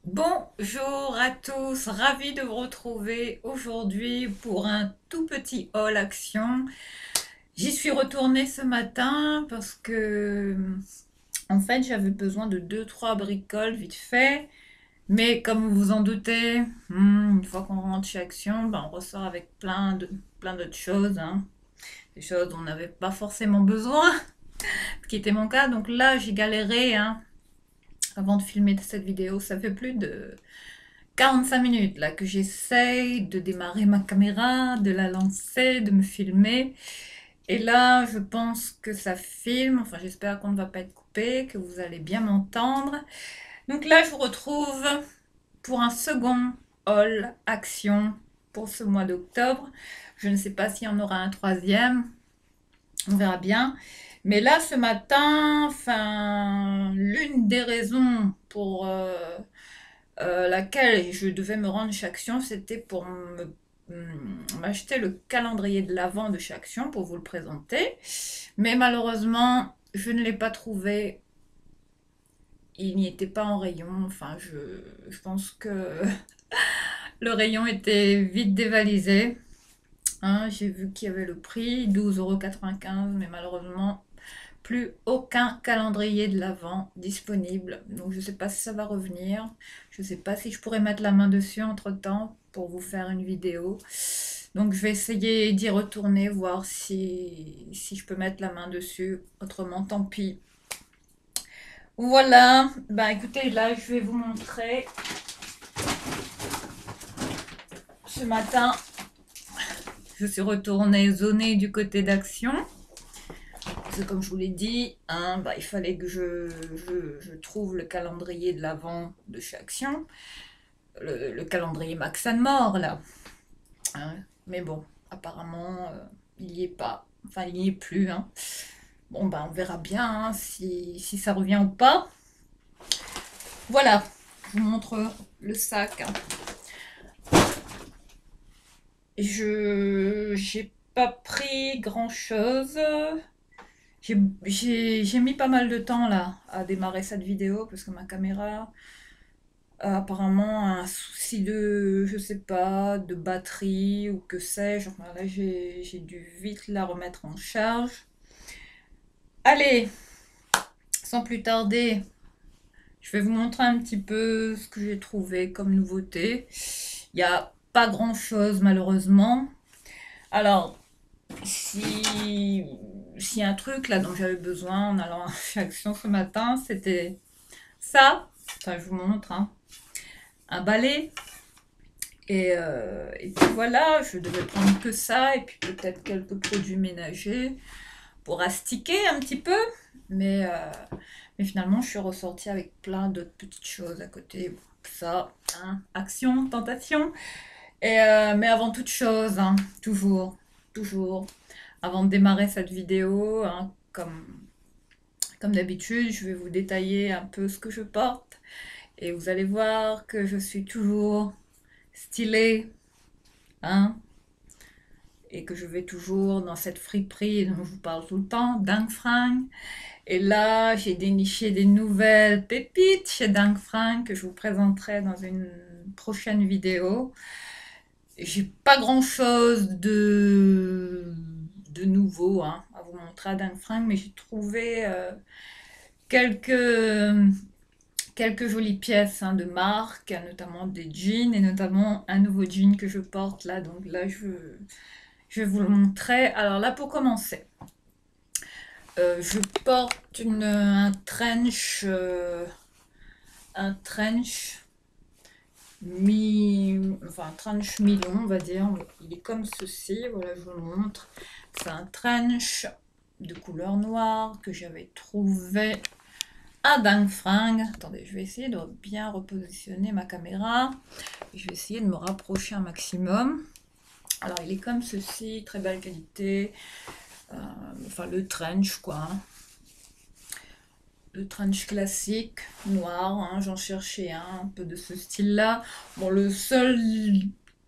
Bonjour à tous, ravi de vous retrouver aujourd'hui pour un tout petit haul action. J'y suis retournée ce matin parce que en fait j'avais besoin de deux trois bricoles vite fait, mais comme vous vous en doutez, une fois qu'on rentre chez Action, on ressort avec plein d'autres choses, hein. Des choses dont on n'avait pas forcément besoin, ce qui était mon cas. Donc là j'ai galéré, hein, avant de filmer cette vidéo. Ça fait plus de 45 minutes là que j'essaye de démarrer ma caméra, de la lancer, de me filmer. Et là, je pense que ça filme. Enfin, j'espère qu'on ne va pas être coupé, que vous allez bien m'entendre. Donc là, je vous retrouve pour un second haul action pour ce mois d'octobre. Je ne sais pas s'il y en aura un troisième. On verra bien. Mais là, ce matin, enfin, l'une des raisons pour laquelle je devais me rendre chez Action, c'était pour m'acheter le calendrier de l'Avent de chez Action pour vous le présenter. Mais malheureusement, je ne l'ai pas trouvé. Il n'y était pas en rayon. Enfin, je pense que le rayon était vite dévalisé. Hein, j'ai vu qu'il y avait le prix, 12,95 €, mais malheureusement, plus aucun calendrier de l'Avent disponible. Donc je ne sais pas si ça va revenir. Je ne sais pas si je pourrais mettre la main dessus entre-temps pour vous faire une vidéo. Donc je vais essayer d'y retourner, voir si je peux mettre la main dessus. Autrement, tant pis. Voilà. Bah écoutez, là je vais vous montrer. Ce matin, je suis retournée zoner du côté d'Action. Comme je vous l'ai dit, hein, il fallait que je trouve le calendrier de l'Avent de chez Action, le calendrier Max and More là. Hein. Mais bon, apparemment, il n'y est pas. Enfin, il n'y est plus. Hein. Bon, on verra bien, hein, si ça revient ou pas. Voilà, je vous montre le sac. Hein. J'ai pas pris grand chose. J'ai mis pas mal de temps là à démarrer cette vidéo parce que ma caméra a apparemment un souci de, je sais pas, de batterie ou que sais-je. Enfin, là, j'ai dû vite la remettre en charge. Allez, sans plus tarder, je vais vous montrer un petit peu ce que j'ai trouvé comme nouveauté. Il n'y a pas grand-chose malheureusement. Alors, si un truc là dont j'avais besoin en allant chez Action ce matin, c'était ça. Enfin, je vous montre, hein. Un balai. Et puis voilà, je devais prendre que ça et puis peut-être quelques produits ménagers pour astiquer un petit peu. Mais finalement, je suis ressortie avec plein d'autres petites choses à côté. Ça, hein, action, tentation. Mais avant toute chose, hein, toujours, avant de démarrer cette vidéo, hein, comme d'habitude, je vais vous détailler un peu ce que je porte. Et vous allez voir que je suis toujours stylée, hein, et que je vais toujours dans cette friperie dont je vous parle tout le temps, Dingue Fringue. Et là, j'ai déniché des nouvelles pépites chez Dingue Fringue que je vous présenterai dans une prochaine vidéo. J'ai pas grand chose de nouveau, hein, à vous montrer à Dingue Fringue, mais j'ai trouvé quelques, quelques jolies pièces, hein, de marque, notamment des jeans et notamment un nouveau jean que je porte là. Donc là, je vais vous le montrer. Alors là, pour commencer, je porte un trench enfin un trench mi-long, on va dire. Il est comme ceci. Voilà, je vous le montre. C'est un trench de couleur noire que j'avais trouvé à Dingue Fringue. Attendez, je vais essayer de bien repositionner ma caméra. Je vais essayer de me rapprocher un maximum. Alors, il est comme ceci, très belle qualité. Enfin, le trench, quoi. Hein. Le trench classique, noir, hein, j'en cherchais un peu de ce style-là. Bon, le seul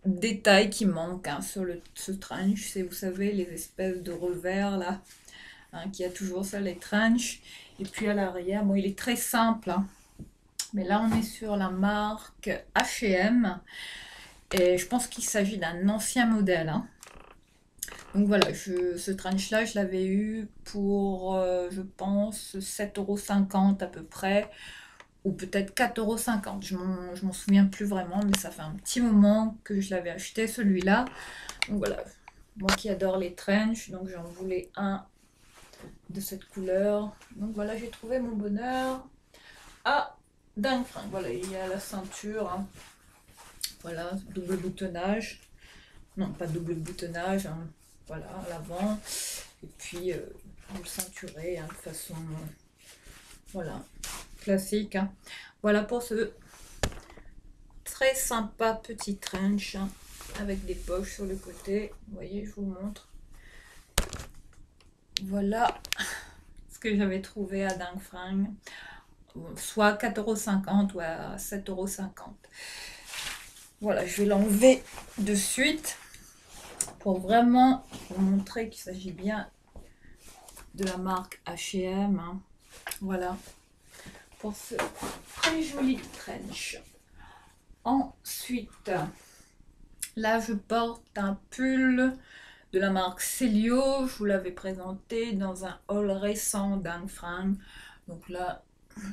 détail qui manque, hein, sur ce trench, c'est, vous savez, les espèces de revers, là, hein, qui a toujours ça, les trench. Et puis à l'arrière, bon, il est très simple, hein. Mais là, on est sur la marque H&M. Et je pense qu'il s'agit d'un ancien modèle, hein. Donc voilà, ce trench-là, je l'avais eu pour, je pense, 7,50 € à peu près, ou peut-être 4,50 €. Je m'en souviens plus vraiment, mais ça fait un petit moment que je l'avais acheté, celui-là. Donc voilà, moi qui adore les trench, donc j'en voulais un de cette couleur. Donc voilà, j'ai trouvé mon bonheur à Dingue Fringue. Voilà, il y a la ceinture, hein. Voilà, double boutonnage. Non, pas double boutonnage, hein. Voilà, à l'avant. Et puis, vous le ceinturez, hein, de façon, voilà, classique, hein. Voilà pour ce très sympa petit trench, hein, avec des poches sur le côté. Vous voyez, je vous montre. Voilà ce que j'avais trouvé à Dingue Fringue. Soit 4,50 € ou à 7,50 €. Voilà, je vais l'enlever de suite pour vraiment vous montrer qu'il s'agit bien de la marque H&M, hein. Voilà, pour ce très joli trench. Ensuite, là je porte un pull de la marque Celio. Je vous l'avais présenté dans un haul récent Dingue Fringue. Donc là,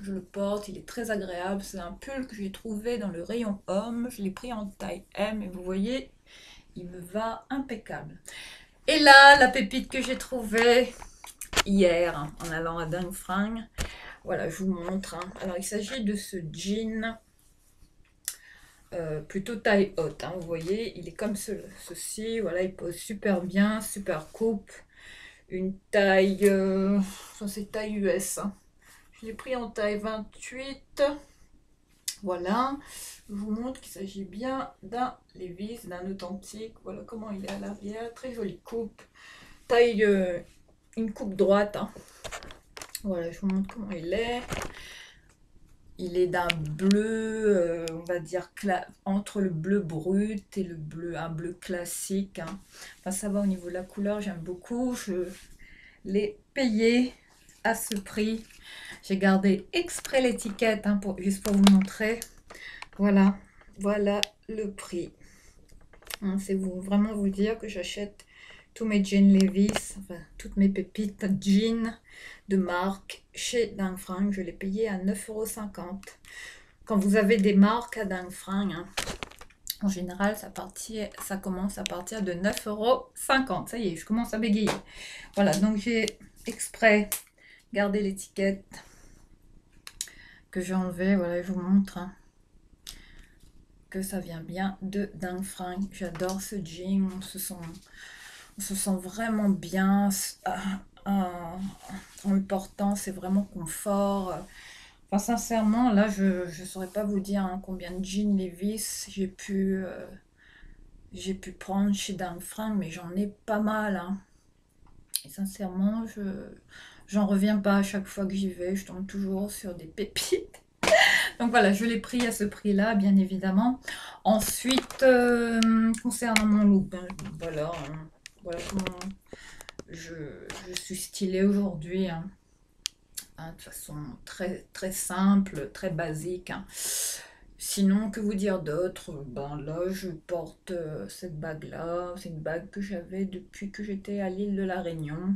je le porte, il est très agréable. C'est un pull que j'ai trouvé dans le rayon homme. Je l'ai pris en taille M et vous voyez, il me va impeccable. Et là, la pépite que j'ai trouvée hier, hein, en allant à Dingue Fringue. Voilà, je vous montre, hein. Alors, il s'agit de ce jean plutôt taille haute, hein. Vous voyez, il est comme ceci. Voilà, il pose super bien, super coupe. Une taille, c'est taille US, hein. Je l'ai pris en taille 28. Voilà, je vous montre qu'il s'agit bien d'un Levi's, d'un authentique. Voilà comment il est à l'arrière, très jolie coupe. Taille, une coupe droite, hein. Voilà, je vous montre comment il est. Il est d'un bleu, on va dire, entre le bleu brut et un bleu classique, hein. Enfin, ça va au niveau de la couleur, j'aime beaucoup. Je l'ai payé à ce prix. J'ai gardé exprès l'étiquette, hein, juste pour vous montrer. Voilà, voilà le prix, hein. C'est vraiment vous dire que j'achète tous mes jeans Levi's, enfin, toutes mes pépites jeans de marque chez Dingue Fringue. Je l'ai payé à 9,50 €. Quand vous avez des marques à Dingue Fringue, hein, en général, ça commence à partir de 9,50 €. Ça y est, je commence à bégayer. Voilà, donc j'ai exprès gardé l'étiquette que j'ai enlevée. Voilà, je vous montre, hein, que ça vient bien de Dingue Fringue. J'adore ce jean, on se sent vraiment bien en le portant, c'est vraiment confort. Enfin, sincèrement, là, je ne saurais pas vous dire, hein, combien de jeans Levi's j'ai pu prendre chez Dingue Fringue, mais j'en ai pas mal, hein. Et sincèrement, j'en reviens pas à chaque fois que j'y vais, je tombe toujours sur des pépites. Donc voilà, je l'ai pris à ce prix-là, bien évidemment. Ensuite, concernant mon look, ben, voilà, hein, voilà comment je suis stylée aujourd'hui, hein. Hein, de façon très, très simple, très basique, hein. Sinon, que vous dire d'autre? Ben là, je porte cette bague-là. C'est une bague que j'avais depuis que j'étais à l'île de la Réunion.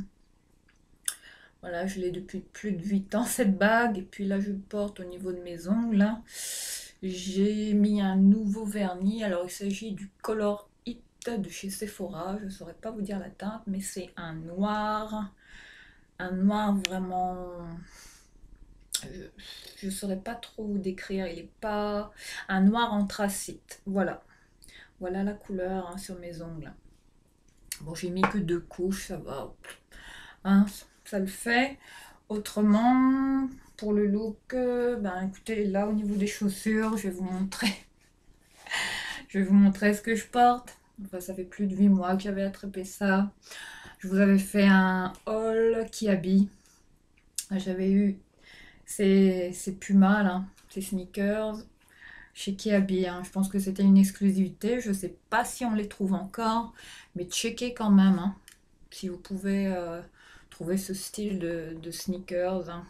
Voilà, je l'ai depuis plus de 8 ans, cette bague. Et puis là, je porte au niveau de mes ongles, là. J'ai mis un nouveau vernis. Alors, il s'agit du Color It de chez Sephora. Je ne saurais pas vous dire la teinte, mais c'est un noir. Un noir vraiment... Je ne saurais pas trop vous décrire. Il n'est pas... Un noir anthracite. Voilà. Voilà la couleur, hein, sur mes ongles. Bon, j'ai mis que 2 couches, ça va. Hein, ça le fait. Autrement, pour le look, ben écoutez, là au niveau des chaussures, je vais vous montrer. Je vais vous montrer ce que je porte. Enfin, ça fait plus de 8 mois que j'avais attrapé ça. Je vous avais fait un haul qui habille. J'avais eu ces Puma là, ces sneakers chez Kiabi, hein. Je pense que c'était une exclusivité. Je sais pas si on les trouve encore, mais checkez quand même, hein, si vous pouvez trouver ce style de sneakers, hein.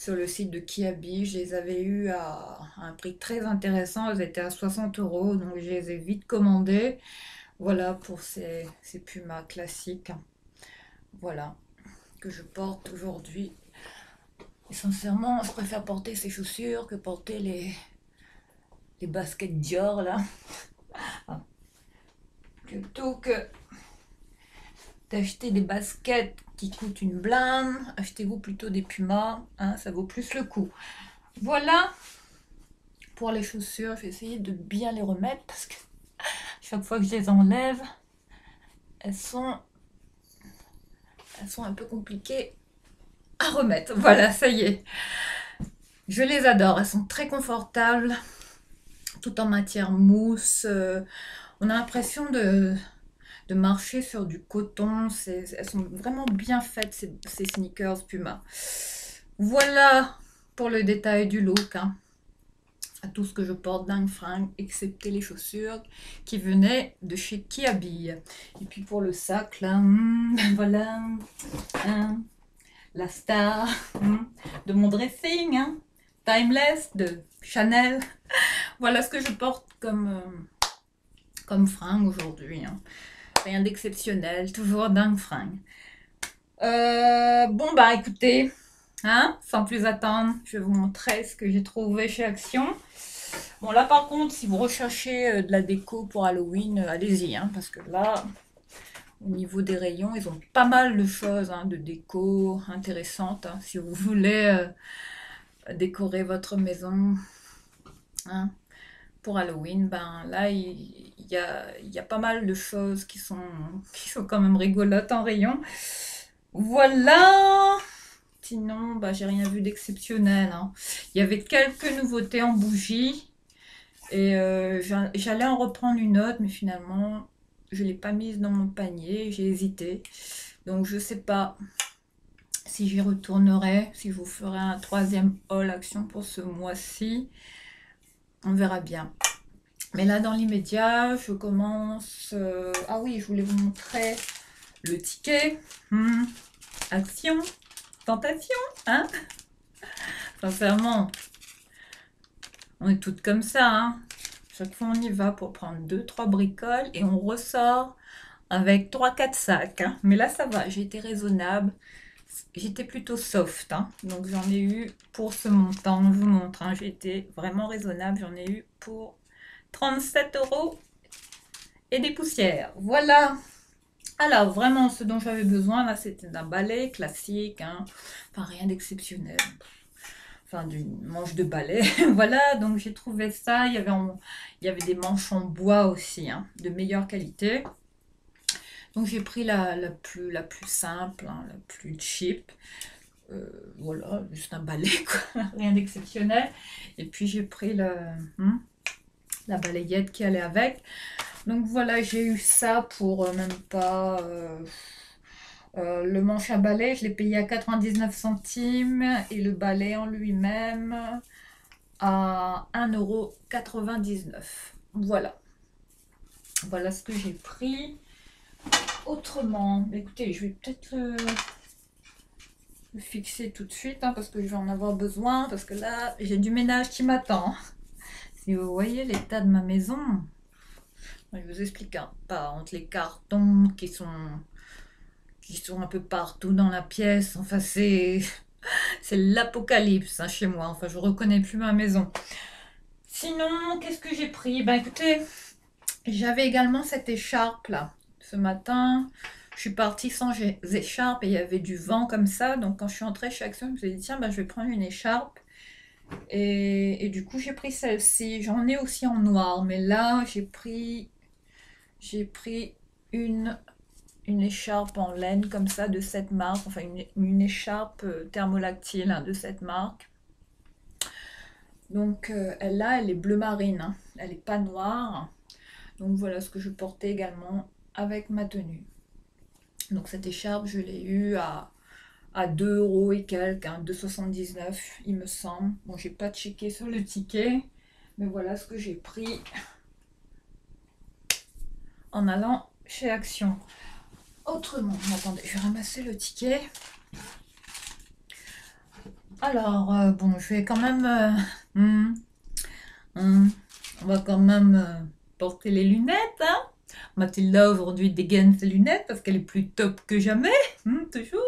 sur le site de Kiabi. Je les avais eues à un prix très intéressant. Elles étaient à 60 euros, donc je les ai vite commandées. Voilà pour ces Pumas classiques. Voilà, que je porte aujourd'hui. Et sincèrement, je préfère porter ces chaussures que porter les baskets Dior là. Ah, plutôt que d'acheter des baskets qui coûtent une blinde, achetez-vous plutôt des Pumas, hein, ça vaut plus le coup. Voilà pour les chaussures, je vais essayer de bien les remettre parce que chaque fois que je les enlève, elles sont un peu compliquées à remettre. Voilà, ça y est. Je les adore, elles sont très confortables, tout en matière mousse. On a l'impression de marcher sur du coton. Elles sont vraiment bien faites, ces sneakers Puma. Voilà pour le détail du look. Hein. À tout ce que je porte dingue fringue, excepté les chaussures qui venaient de chez Kiabi. Et puis pour le sac, là, voilà, la star de mon dressing, hein, Timeless de Chanel. Voilà ce que je porte comme fringue aujourd'hui. Hein. Rien d'exceptionnel, toujours dingue fringue. Bon bah écoutez, hein, sans plus attendre, je vais vous montrer ce que j'ai trouvé chez Action. Bon là par contre, si vous recherchez de la déco pour Halloween, allez-y, hein, parce que là, au niveau des rayons, ils ont pas mal de choses, hein, de déco intéressantes. Hein, si vous voulez décorer votre maison hein, pour Halloween, ben là il y a pas mal de choses qui sont quand même rigolotes en rayon. Voilà. Sinon, bah, j'ai rien vu d'exceptionnel. Hein. Il y avait quelques nouveautés en bougies. Et j'allais en reprendre une autre, mais finalement, je ne l'ai pas mise dans mon panier. J'ai hésité. Donc, je ne sais pas si j'y retournerai, si je vous ferai un troisième haul action pour ce mois-ci. On verra bien. Mais là, dans l'immédiat, je commence... Ah oui, je voulais vous montrer le ticket. Action, tentation, hein? Sincèrement, on est toutes comme ça, hein? Chaque fois, on y va pour prendre 2-3 bricoles et on ressort avec 3-4 sacs. Hein. Mais là, ça va, j'ai été raisonnable. J'étais plutôt soft, hein. Donc j'en ai eu pour ce montant. Je vous montre, hein. J'ai été vraiment raisonnable. J'en ai eu pour 37 € et des poussières. Voilà. Alors, vraiment, ce dont j'avais besoin, là, c'était d'un balai classique, hein. Enfin, rien d'exceptionnel. Enfin, d'une manche de balai. Voilà, donc j'ai trouvé ça. Il y avait des manches en bois aussi, hein, de meilleure qualité. Donc, j'ai pris la plus simple, hein, la plus cheap. Voilà, juste un balai, quoi. Rien d'exceptionnel. Et puis, j'ai pris la balayette qui allait avec. Donc voilà, j'ai eu ça pour même pas... le manche à balai, je l'ai payé à 99 centimes et le balai en lui-même à 1,99 €. Voilà. Voilà ce que j'ai pris. Autrement, écoutez, je vais peut-être le fixer tout de suite hein, parce que je vais en avoir besoin. Parce que là, j'ai du ménage qui m'attend. Si vous voyez l'état de ma maison... Je vous explique hein, pas entre les cartons qui sont un peu partout dans la pièce. Enfin, c'est l'apocalypse hein, chez moi. Enfin, je reconnais plus ma maison. Sinon, qu'est-ce que j'ai pris? Ben écoutez, j'avais également cette écharpe là. Ce matin, je suis partie sans écharpe et il y avait du vent comme ça. Donc quand je suis entrée chez Action, je me suis dit tiens, ben, je vais prendre une écharpe. Et du coup, j'ai pris celle-ci. J'en ai aussi en noir, mais là, j'ai pris une écharpe en laine comme ça de cette marque, enfin une écharpe thermolactyle hein, de cette marque. Donc elle est bleu marine, hein. Elle n'est pas noire. Donc voilà ce que je portais également avec ma tenue. Donc cette écharpe, je l'ai eue à 2 € et quelques, hein, 2,79 € il me semble. Bon, j'ai pas checké sur le ticket, mais voilà ce que j'ai pris en allant chez Action. Autrement, attendez, je vais ramasser le ticket. Alors, bon, je vais quand même... hmm, hmm, on va quand même porter les lunettes, hein. Mathilda aujourd'hui dégaine ses lunettes parce qu'elle est plus top que jamais, toujours.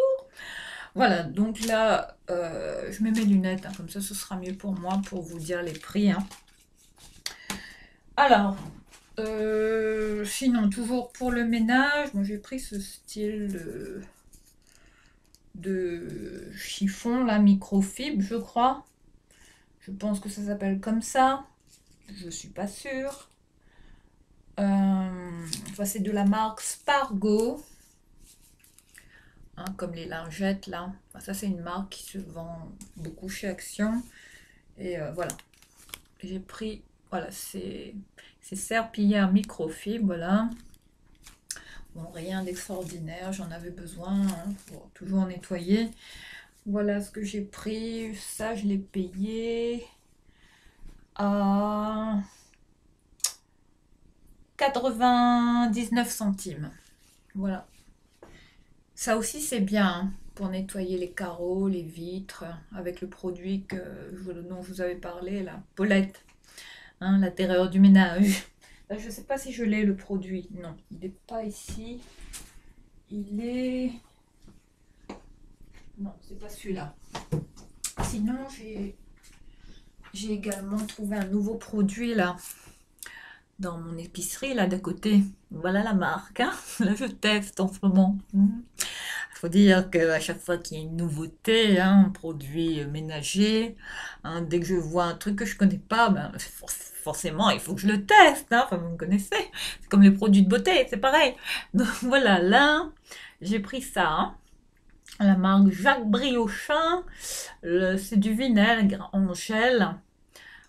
Voilà, donc là, je mets mes lunettes, hein, comme ça ce sera mieux pour moi pour vous dire les prix, hein. Alors, sinon, toujours pour le ménage, moi j'ai pris ce style de chiffon, là, microfibre, je crois. Je pense que ça s'appelle comme ça. Je suis pas sûre. Enfin, c'est de la marque Spargo, hein, comme les lingettes là. Enfin, ça, c'est une marque qui se vend beaucoup chez Action. Et voilà, j'ai pris, voilà, c'est serpillière microfibre, voilà. Bon, rien d'extraordinaire, j'en avais besoin, hein, pour toujours nettoyer. Voilà ce que j'ai pris. Ça, je l'ai payé à 99 centimes. Voilà. Ça aussi, c'est bien, hein, pour nettoyer les carreaux, les vitres, avec le produit dont je vous avais parlé, la Paulette, hein, la terreur du ménage. Là, je ne sais pas si je l'ai, le produit. Non, il n'est pas ici. Il est... Non, c'est pas celui-là. Sinon, j'ai également trouvé un nouveau produit, là, dans mon épicerie, là, d'à côté. Voilà la marque, hein. Là, je teste en ce moment. Il faut dire qu'à chaque fois qu'il y a une nouveauté, hein, un produit ménager, hein, dès que je vois un truc que je connais pas, ben, forcément, il faut que je le teste, hein. Enfin, vous me connaissez. C'est comme les produits de beauté, c'est pareil. Donc voilà, là, j'ai pris ça, hein, la marque Jacques Briochin. C'est du vinaigre en gel.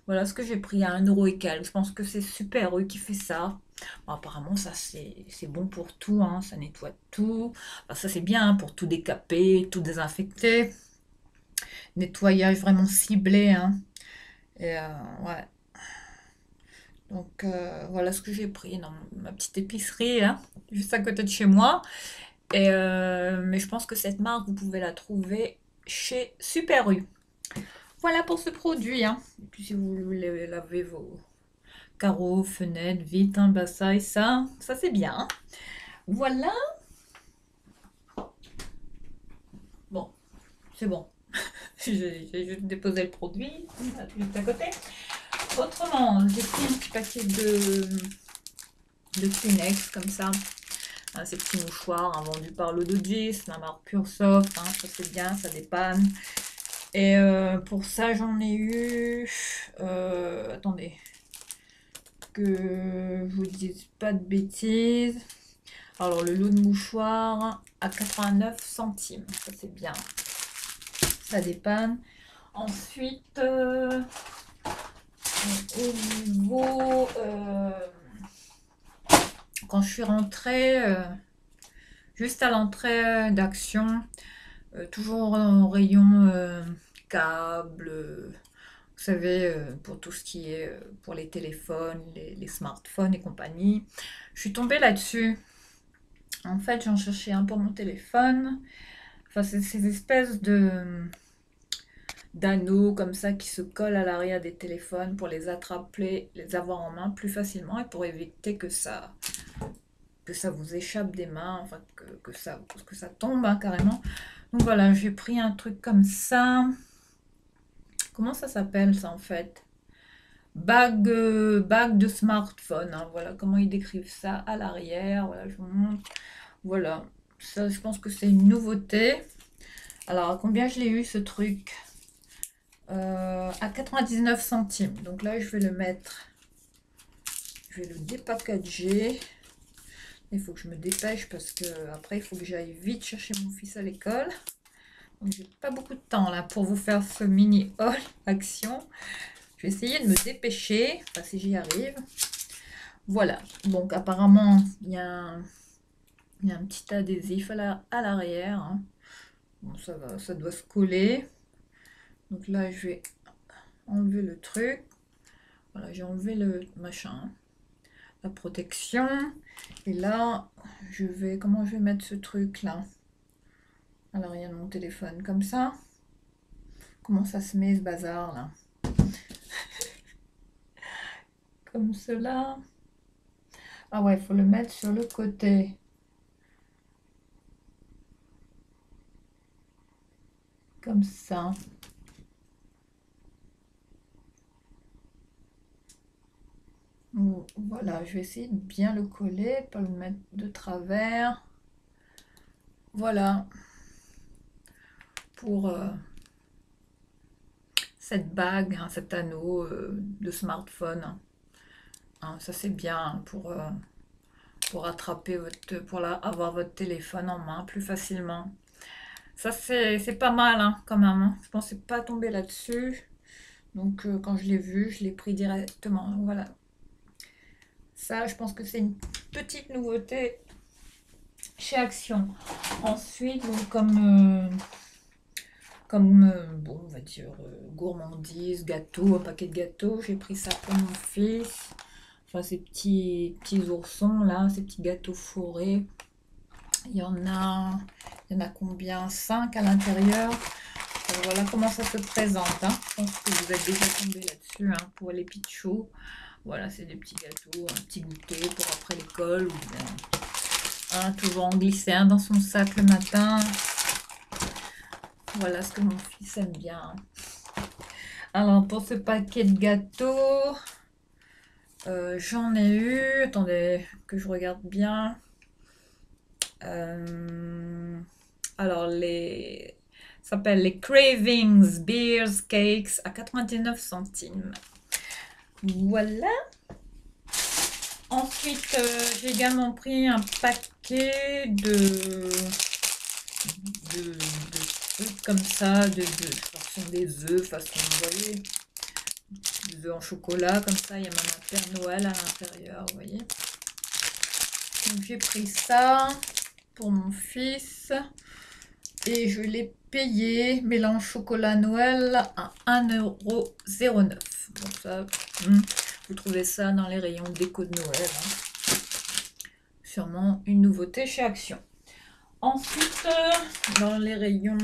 Voilà ce que j'ai pris à 1 € et quelques. Je pense que c'est Super U qui fait ça. Bon, apparemment, ça c'est bon pour tout, hein, ça nettoie tout. Enfin, ça c'est bien, hein, pour tout décaper, tout désinfecter. Nettoyage vraiment ciblé, hein. Et ouais. Donc voilà ce que j'ai pris dans ma petite épicerie, hein, juste à côté de chez moi. Et, mais je pense que cette marque, vous pouvez la trouver chez Super U. Voilà pour ce produit, hein. Et puis si vous voulez laver vos carreaux, fenêtres, vitres, hein, bah ça et ça c'est bien, hein. Voilà. Bon, c'est bon. J'ai juste déposé le produit, voilà, tout juste à côté. Autrement, j'ai pris un petit paquet de Kleenex comme ça. Hein, ces petits mouchoirs, hein, vendus par l'Odogis, la marque Pure Soft, hein, ça c'est bien, ça dépanne. Et pour ça, j'en ai eu... attendez, que je vous dise pas de bêtises. Alors, le lot de mouchoirs à 89 centimes. Ça, c'est bien. Ça dépanne. Ensuite, au niveau... quand je suis rentrée, juste à l'entrée d'Action, toujours en rayon câble, vous savez, pour tout ce qui est pour les téléphones, les smartphones et compagnie. Je suis tombée là-dessus. En fait, j'en cherchais un pour mon téléphone. Enfin, c'est ces espèces d'anneaux comme ça qui se collent à l'arrière des téléphones pour les attraper, les avoir en main plus facilement et pour éviter que ça vous échappe des mains, enfin que ça tombe, hein, carrément. Donc voilà, j'ai pris un truc comme ça. Comment ça s'appelle ça en fait? Bague de smartphone, hein. Voilà comment ils décrivent ça à l'arrière. Voilà, je vous montre. Voilà, ça je pense que c'est une nouveauté. Alors, à combien je l'ai eu ce truc? À 99 centimes. Donc là, je vais le mettre, je vais le dépackager. Il faut que je me dépêche parce que après, il faut que j'aille vite chercher mon fils à l'école. Donc, j'ai pas beaucoup de temps là pour vous faire ce mini haul action. Je vais essayer de me dépêcher, enfin, si j'y arrive. Voilà. Donc, apparemment, il y a un petit adhésif à l'arrière, hein. Bon, ça va, ça doit se coller. Donc là, je vais enlever le truc. Voilà, j'ai enlevé le machin, la protection. Et là, comment je vais mettre ce truc là à l'arrière de mon téléphone, comme ça. comment ça se met ce bazar là? Comme cela. Ah ouais, il faut le mettre sur le côté. Comme ça. Voilà, je vais essayer de bien le coller, pas le mettre de travers. Voilà. Pour cette bague, hein, cet anneau de smartphone. Hein, ça c'est bien pour attraper votre, avoir votre téléphone en main plus facilement. Ça c'est pas mal hein, quand même. Hein. Je pensais pas tomber là-dessus. Donc quand je l'ai vu, je l'ai pris directement. Voilà. Ça, je pense que c'est une petite nouveauté chez Action. Ensuite, donc, bon, on va dire gourmandise, gâteau, un paquet de gâteaux. J'ai pris ça pour mon fils. Enfin, ces petits oursons là, ces petits gâteaux fourrés. Il y en a combien? 5 à l'intérieur. Voilà comment ça se présente. Hein. Je pense que vous êtes déjà tombé là-dessus hein, pour les pitchos. Voilà, c'est des petits gâteaux, un petit goûter pour après l'école. Ou bien, hein, toujours en glisser un dans son sac le matin. Voilà ce que mon fils aime bien. Alors, pour ce paquet de gâteaux, j'en ai eu. Attendez, que je regarde bien. Alors, ça s'appelle les Cravings Beers Cakes à 99 centimes. Voilà. Ensuite, j'ai également pris un paquet de trucs comme ça, ce sont des œufs façon, vous voyez, des œufs en chocolat, comme ça, il y a même un Père Noël à l'intérieur, vous voyez. Donc j'ai pris ça pour mon fils et je l'ai payé, mélange chocolat Noël à 1,09 €. Donc ça, vous trouvez ça dans les rayons déco de Noël. Hein. Sûrement une nouveauté chez Action. Ensuite, dans les rayons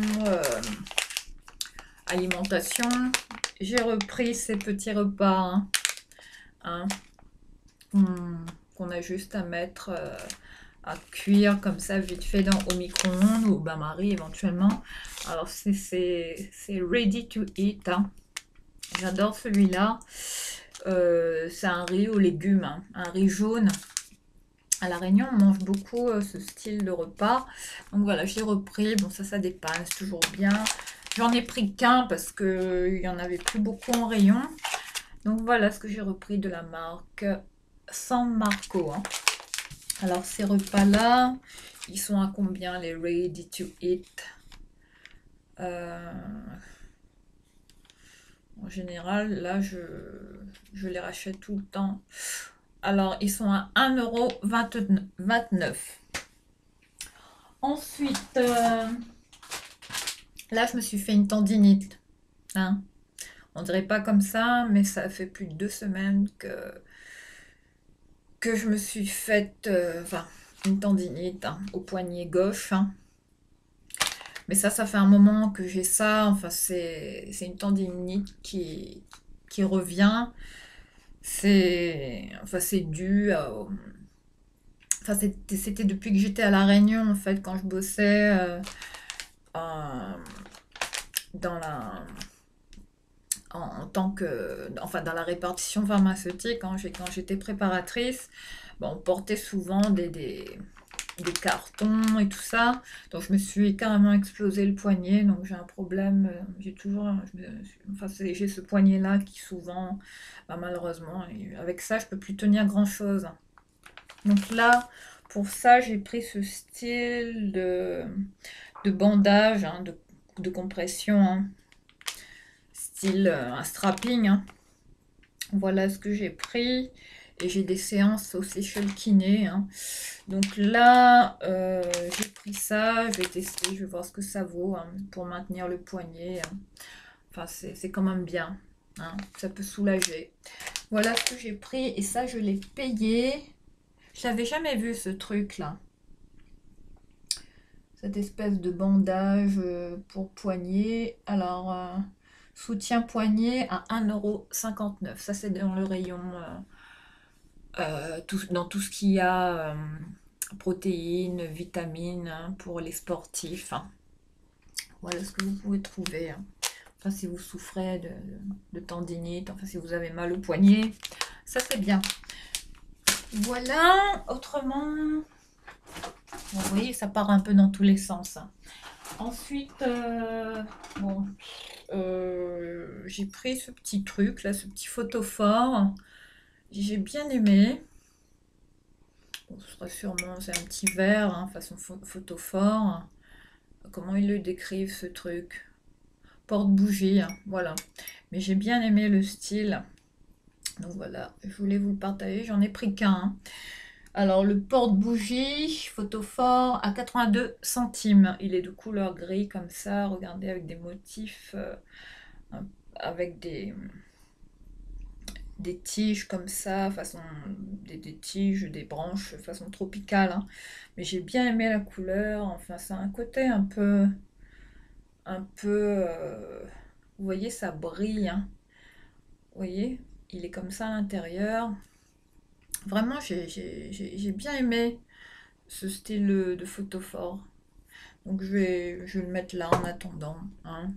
alimentation, j'ai repris ces petits repas hein, qu'on a juste à mettre à cuire comme ça vite fait au micro-ondes ou au bain-marie éventuellement. Alors c'est ready to eat. Hein. J'adore celui-là. C'est un riz aux légumes, hein, un riz jaune. À La Réunion, on mange beaucoup ce style de repas. Donc voilà, j'ai repris. Bon, ça dépanne, c'est toujours bien. J'en ai pris qu'un parce qu'il n'y en avait plus beaucoup en rayon. Donc voilà ce que j'ai repris de la marque San Marco. Hein. Alors ces repas-là, ils sont à combien les ready to eat? En général, là, je les rachète tout le temps. Alors, ils sont à 1,29 €. Ensuite, là, je me suis fait une tendinite. Hein. On dirait pas comme ça, mais ça fait plus de 2 semaines que je me suis faite une tendinite hein, au poignet gauche. Hein. Mais ça fait un moment que j'ai ça. Enfin, c'est une tendinite qui revient. C'est dû à... Enfin, c'était depuis que j'étais à La Réunion, en fait, quand je bossais dans la... En tant que... Enfin, dans la répartition pharmaceutique, hein, quand j'étais préparatrice, bon, on portait souvent des cartons et tout ça. Donc, je me suis carrément explosé le poignet. Donc, j'ai un problème. J'ai toujours... Enfin, j'ai ce poignet-là qui souvent... malheureusement, avec ça, je peux plus tenir grand-chose. Donc là, pour ça, j'ai pris ce style de bandage, hein, de compression, hein, style un strapping. Hein. Voilà ce que j'ai pris. Et j'ai des séances aussi chez le kiné. Hein. Donc là, j'ai pris ça. Je vais tester, je vais voir ce que ça vaut hein, pour maintenir le poignet. Hein. Enfin, c'est quand même bien. Hein. Ça peut soulager. Voilà ce que j'ai pris. Et ça, je l'ai payé. Je n'avais jamais vu ce truc-là. Cette espèce de bandage pour poignet. Alors, soutien poignet à 1,59 €. Ça, c'est dans le rayon, dans tout ce qu'il y a, protéines, vitamines, hein, pour les sportifs, hein. Voilà ce que vous pouvez trouver, hein. Enfin, si vous souffrez de tendinite, enfin, si vous avez mal au poignet, ça c'est bien. Voilà, autrement, bon, vous voyez, ça part un peu dans tous les sens, hein. Ensuite, bon, j'ai pris ce petit truc là, ce petit photophore. J'ai bien aimé. Bon, ce sera sûrement, c'est un petit verre, hein, façon photophore. Comment ils le décrivent ce truc? Porte-bougie, hein, voilà. Mais j'ai bien aimé le style. Donc voilà, je voulais vous le partager. J'en ai pris qu'un, hein. Alors le porte-bougie photophore à 82 centimes. Il est de couleur gris comme ça. Regardez, avec des motifs, avec des tiges comme ça, façon des tiges, des branches façon tropicale, hein. Mais j'ai bien aimé la couleur. Enfin, c'est un côté un peu, vous voyez, ça brille, hein. Vous voyez, il est comme ça à l'intérieur. Vraiment, j'ai bien aimé ce style de photophore. Donc je vais le mettre là en attendant, hein.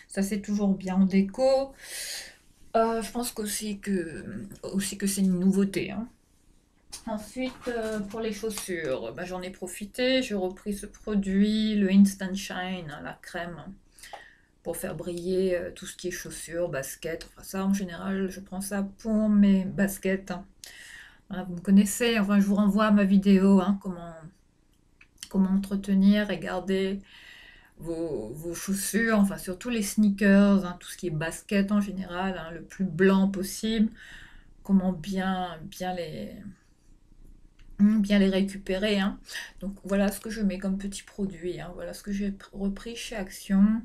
Ça c'est toujours bien en déco. Je pense aussi que c'est une nouveauté, hein. Ensuite, pour les chaussures, bah, j'en ai profité. J'ai repris ce produit, le Instant Shine, hein, la crème, pour faire briller tout ce qui est chaussures, baskets. Enfin ça, en général, je prends ça pour mes baskets, hein. Voilà, vous me connaissez. Enfin, je vous renvoie à ma vidéo, hein, comment entretenir et garder vos chaussures, enfin surtout les sneakers, hein, tout ce qui est basket en général, hein, le plus blanc possible. Comment bien les récupérer, hein. Donc voilà ce que je mets comme petit produit, hein. Voilà ce que j'ai repris chez Action.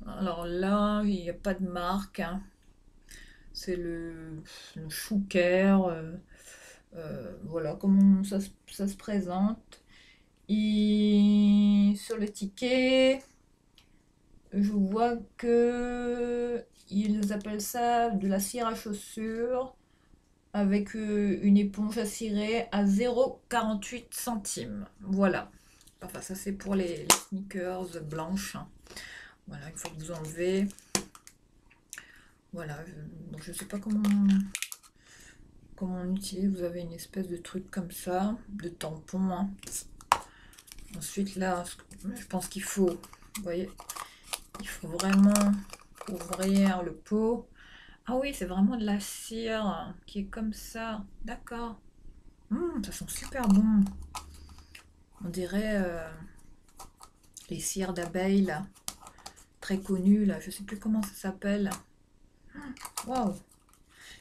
Alors là, il n'y a pas de marque, hein. C'est le Choucare. Voilà comment ça se présente. Et sur le ticket, je vois que ils appellent ça de la cire à chaussures avec une éponge à cirer à 0,48 centimes. Voilà. Enfin, ça c'est pour les sneakers blanches, hein. Voilà, une fois que vous enlevez. Voilà, donc je sais pas comment on utilise. Vous avez une espèce de truc comme ça, de tampon, hein. Ensuite là, je pense qu'il faut, vous voyez, il faut vraiment ouvrir le pot. Ah oui, c'est vraiment de la cire, hein, qui est comme ça. D'accord. Ça sent super bon. On dirait les cires d'abeilles, là, très connues, là. Je sais plus comment ça s'appelle. Waouh.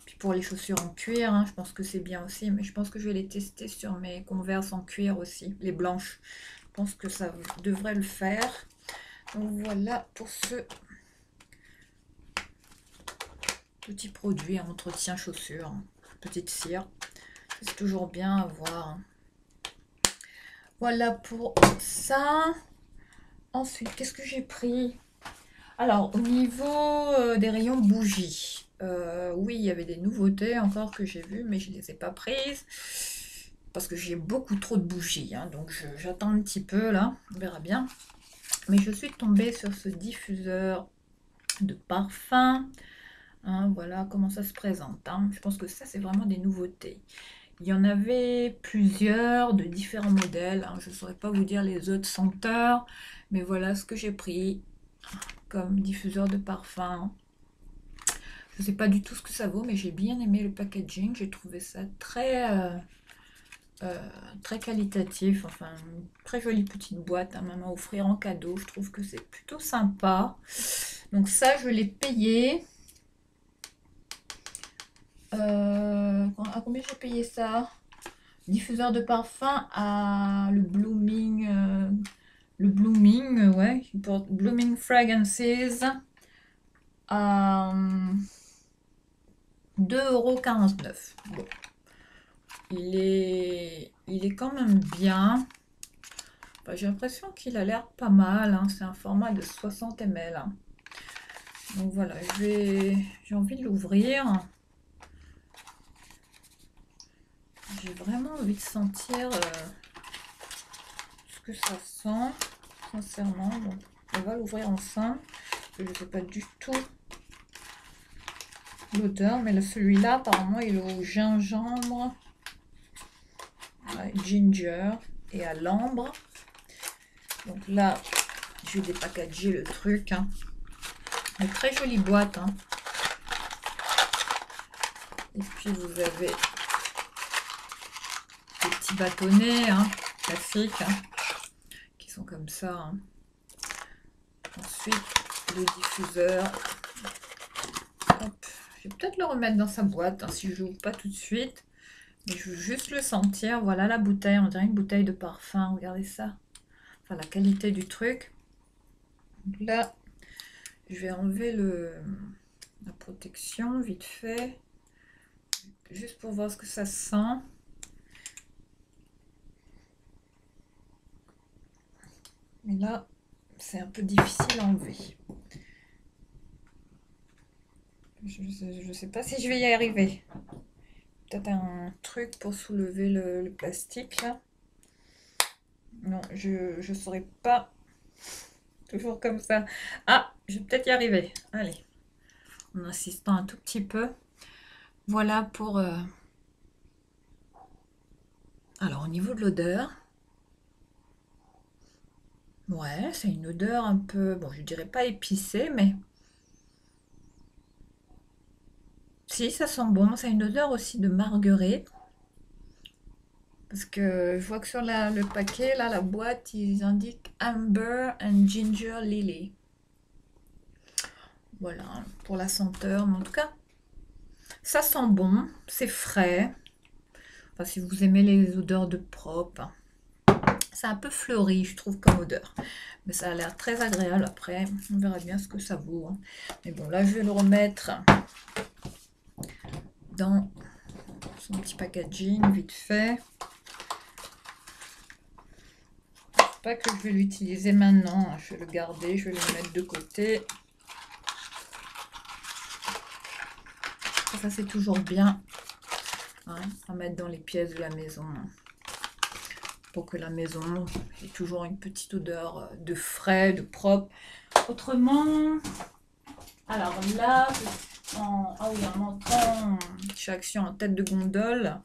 Puis pour les chaussures en cuir, hein, je pense que c'est bien aussi. Mais je pense que je vais les tester sur mes Converse en cuir aussi, les blanches. Je pense que ça devrait le faire. Donc voilà pour ce petit produit entretien chaussures, petite cire. C'est toujours bien à voir. Voilà pour ça. Ensuite, qu'est-ce que j'ai pris? Alors, au niveau des rayons bougies, oui, il y avait des nouveautés encore que j'ai vues, mais je ne les ai pas prises parce que j'ai beaucoup trop de bougies, hein, donc j'attends un petit peu là, on verra bien. Mais je suis tombée sur ce diffuseur de parfum, hein, voilà comment ça se présente, hein. Je pense que ça, c'est vraiment des nouveautés. Il y en avait plusieurs de différents modèles, hein. Je ne saurais pas vous dire les autres senteurs, mais voilà ce que j'ai pris comme diffuseur de parfum. Je ne sais pas du tout ce que ça vaut, mais j'ai bien aimé le packaging. J'ai trouvé ça très qualitatif. Enfin, une très jolie petite boîte à même à offrir en cadeau. Je trouve que c'est plutôt sympa. Donc ça, je l'ai payé. À combien j'ai payé ça? Diffuseur de parfum à ouais, Blooming Fragrances à 2,49 €. Bon, il est quand même bien. Enfin, j'ai l'impression qu'il a l'air pas mal, hein. C'est un format de 60 ml, hein. Donc voilà, j'ai envie de l'ouvrir. J'ai vraiment envie de sentir ce que ça sent, sincèrement. Donc on va l'ouvrir ensemble. Je ne sais pas du tout l'odeur, mais celui-là, apparemment, il est au gingembre, à ginger et à l'ambre. Donc là, je vais dépackager le truc. Hein. Une très jolie boîte. Hein. Et puis vous avez des petits bâtonnets hein, classiques hein, qui sont comme ça. Hein. Ensuite, le diffuseur. Hop. Je vais peut-être le remettre dans sa boîte hein, si je l'ouvre pas tout de suite. Mais je veux juste le sentir. Voilà la bouteille. On dirait une bouteille de parfum. Regardez ça. Enfin, la qualité du truc. Donc là, je vais enlever la protection vite fait. Juste pour voir ce que ça sent. Mais là, c'est un peu difficile à enlever. Je ne sais pas si je vais y arriver. Peut-être un truc pour soulever le plastique là. Non, je ne saurais pas. Toujours comme ça. Ah, je vais peut-être y arriver. Allez. En insistant un tout petit peu. Voilà pour... Alors, au niveau de l'odeur... Ouais, c'est une odeur un peu... Bon, je dirais pas épicée, mais... Si, ça sent bon. C'est une odeur aussi de marguerite. Parce que je vois que sur le paquet, là, la boîte, ils indiquent Amber and Ginger Lily. Voilà, pour la senteur. Mais en tout cas, ça sent bon. C'est frais. Enfin, si vous aimez les odeurs de propre. C'est un peu fleuri, je trouve, comme odeur. Mais ça a l'air très agréable après. On verra bien ce que ça vaut. Hein. Mais bon, là, je vais le remettre dans son petit packaging, vite fait. Pas que je vais l'utiliser maintenant, je vais le garder, je vais le mettre de côté. Ça c'est toujours bien hein, à mettre dans les pièces de la maison pour que la maison ait toujours une petite odeur de frais, de propre. Autrement, alors là, ah oui, en entrant chez Action en tête de gondole,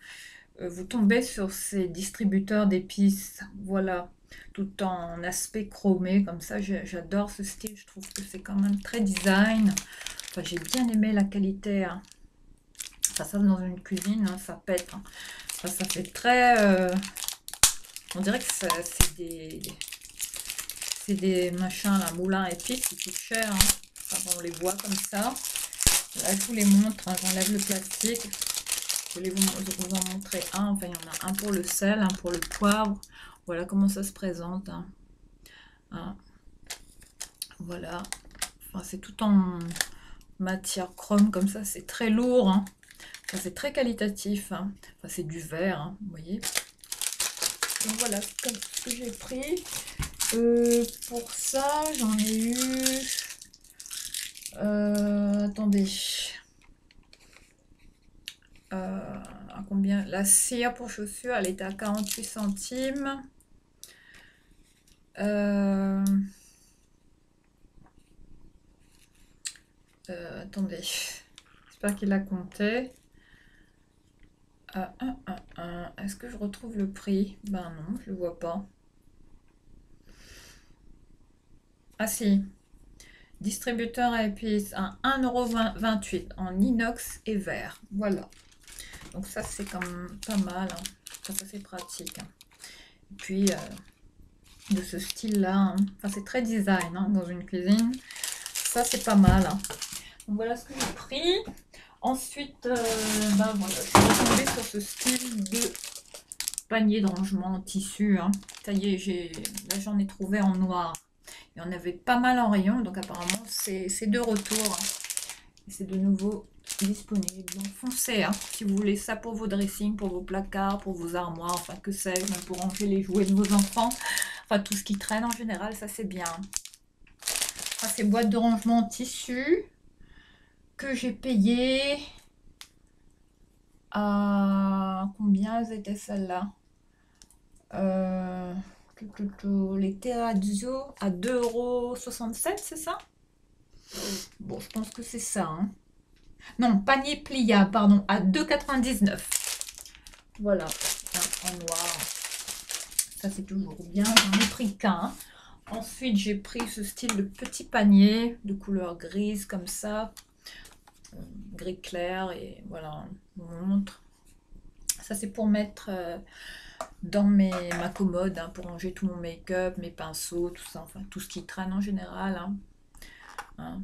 vous tombez sur ces distributeurs d'épices, voilà. Tout en aspect chromé, comme ça, j'adore ce style, je trouve que c'est quand même très design. Enfin, j'ai bien aimé la qualité. Hein. Enfin, ça, dans une cuisine, hein, ça pète. Hein. Enfin, ça fait très... on dirait que c'est des machins, là, moulins épices, qui coûtent cher. Hein. Enfin, on les voit comme ça. Là, je vous les montre, hein, j'enlève le plastique. Je vais vous en montrer un. Enfin, il y en a un pour le sel, un pour le poivre. Voilà comment ça se présente. Hein. Hein. Voilà. Enfin, c'est tout en matière chrome comme ça. C'est très lourd. Hein. Enfin, c'est très qualitatif. Hein. Enfin, c'est du verre. Hein, vous voyez. Donc voilà, comme ce que j'ai pris. Pour ça, j'en ai eu... attendez. À combien? La cire pour chaussures, elle était à 48 centimes. Attendez, j'espère qu'il a compté. Est-ce que je retrouve le prix? Ben non, je le vois pas. Ah si, distributeur à épices à 1,28 € en inox et verre. Voilà. Donc ça c'est quand même pas mal. Hein. Ça c'est pratique. Hein. Et puis de ce style-là, hein. Enfin c'est très design hein, dans une cuisine. Ça c'est pas mal. Hein. Donc voilà ce que j'ai pris. Ensuite, ben voilà, je suis tombée sur ce style de panier de rangement en tissu. Hein. Ça y est, là j'en ai trouvé en noir. Il y en avait pas mal en rayon, donc apparemment c'est de retour. Hein. Et c'est de nouveau disponible. Donc foncez, hein, si vous voulez ça pour vos dressings, pour vos placards, pour vos armoires, enfin que sais-je, même pour ranger les jouets de vos enfants. Enfin tout ce qui traîne en général, ça c'est bien. Enfin, ces boîtes de rangement en tissu. que j'ai payé à combien c'était celle-là? Euh, les terrazzo à 2,67 €, c'est ça? Bon, je pense que c'est ça, hein. Non, panier pliable, pardon, à 2,99 €. Voilà, en noir. Ça, c'est toujours bien. J'en ai pris qu'un. Ensuite, j'ai pris ce style de petit panier de couleur grise, comme ça. Gris clair, et voilà, on vous montre. Ça, c'est pour mettre dans ma commode, hein, pour ranger tout mon make-up, mes pinceaux, tout ça, enfin, tout ce qui traîne en général, hein. Hein.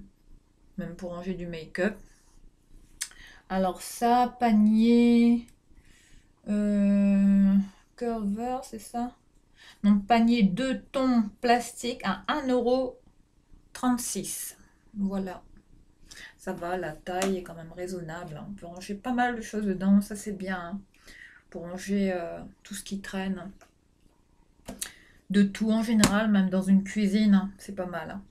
Même pour ranger du make-up. Alors ça, panier Curver, c'est ça? Donc panier 2 tons plastique à 1,36 €. Voilà. Ça va, la taille est quand même raisonnable, hein. On peut ranger pas mal de choses dedans, ça c'est bien, hein, pour ranger tout ce qui traîne. De tout en général, même dans une cuisine, hein, c'est pas mal, hein.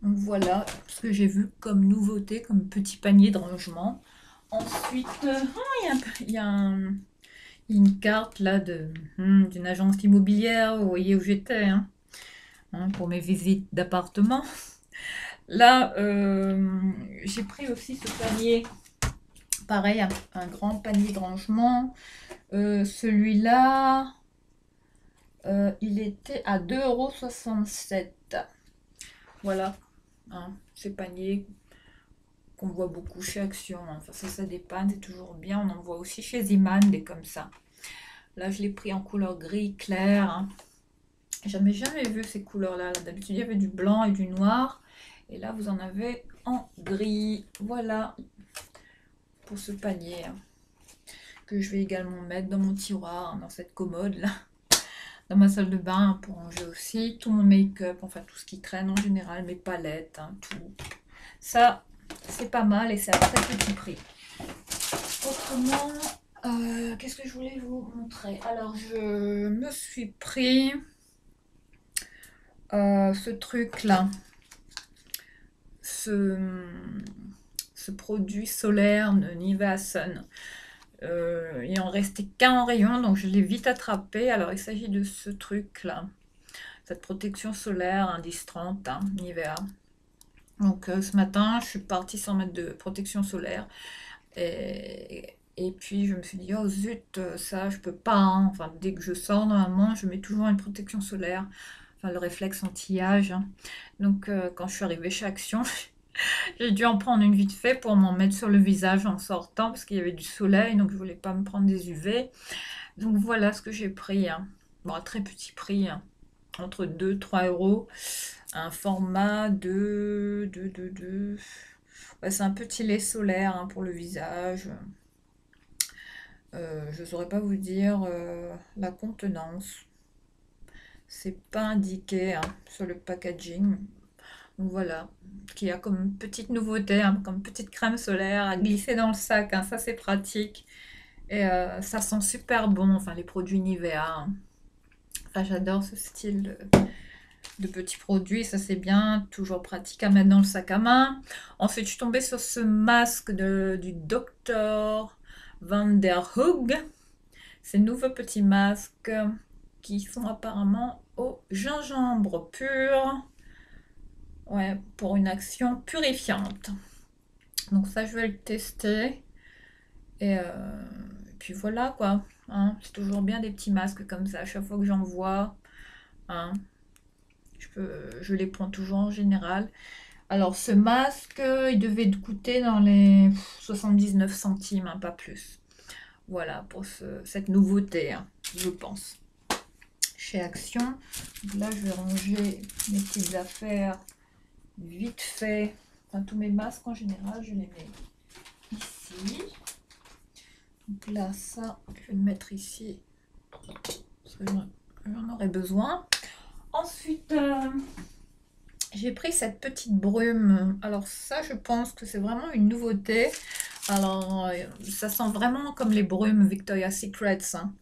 Donc voilà ce que j'ai vu comme nouveauté, comme petit panier de rangement. Ensuite, il y a une carte là d'une agence immobilière, vous voyez où j'étais, hein, pour mes visites d'appartement. Là, j'ai pris aussi ce panier, pareil, un grand panier de rangement. Celui-là, il était à 2,67 €. Voilà, hein, ces paniers qu'on voit beaucoup chez Action, hein. Enfin, ça dépanne, c'est toujours bien. On en voit aussi chez Ziman, des comme ça. Là, je l'ai pris en couleur gris clair, hein. J'avais jamais vu ces couleurs-là. D'habitude, il y avait du blanc et du noir. Et là, vous en avez en gris. Voilà pour ce panier, hein, que je vais également mettre dans mon tiroir, hein, dans cette commode-là. Dans ma salle de bain, hein, pour ranger aussi tout mon make-up, enfin tout ce qui traîne en général, mes palettes, hein, tout. Ça, c'est pas mal et c'est à très petit prix. Autrement, qu'est-ce que je voulais vous montrer? Alors, je me suis pris ce truc-là, ce produit solaire de Nivea Sun. Il en restait qu'un en rayon, donc je l'ai vite attrapé. Alors, il s'agit de ce truc-là, cette protection solaire indice 30, hein, Nivea. Donc, ce matin, je suis partie sans mettre de protection solaire. Et puis, je me suis dit, oh zut, ça, je peux pas, hein. Enfin, dès que je sors, normalement, je mets toujours une protection solaire. Enfin, le réflexe anti-âge, hein. Donc, quand je suis arrivée chez Action, j'ai dû en prendre une vite fait pour m'en mettre sur le visage en sortant, parce qu'il y avait du soleil, donc je voulais pas me prendre des UV. Donc, voilà ce que j'ai pris, hein. Bon, à très petit prix, hein, entre 2-3 €. Un format ouais, c'est un petit lait solaire, hein, pour le visage. Je ne saurais pas vous dire la contenance. C'est pas indiqué, hein, sur le packaging. Donc voilà, qui a comme petite nouveauté, hein, comme petite crème solaire à glisser dans le sac, hein, ça c'est pratique. Et ça sent super bon, enfin les produits Nivea, hein. Enfin, j'adore ce style de petits produits, ça c'est bien, toujours pratique à mettre dans le sac à main. Ensuite, je suis tombée sur ce masque du Dr. Van der Hoog. Ces nouveaux petits masques qui sont apparemment au gingembre pur. Ouais, pour une action purifiante. Donc ça, je vais le tester. Et puis voilà quoi, hein. C'est toujours bien des petits masques comme ça. À chaque fois que j'en vois, hein, je les prends toujours en général. Alors ce masque, il devait coûter dans les 79 centimes, hein, pas plus. Voilà pour cette nouveauté, hein, je pense. Chez Action. Donc là, je vais ranger mes petites affaires vite fait. Enfin, tous mes masques en général, je les mets ici. Donc là, ça, je vais le mettre ici, parce que j'en aurai besoin. Ensuite, j'ai pris cette petite brume. Alors ça, je pense que c'est vraiment une nouveauté. Alors, ça sent vraiment comme les brumes Victoria's Secret, hein,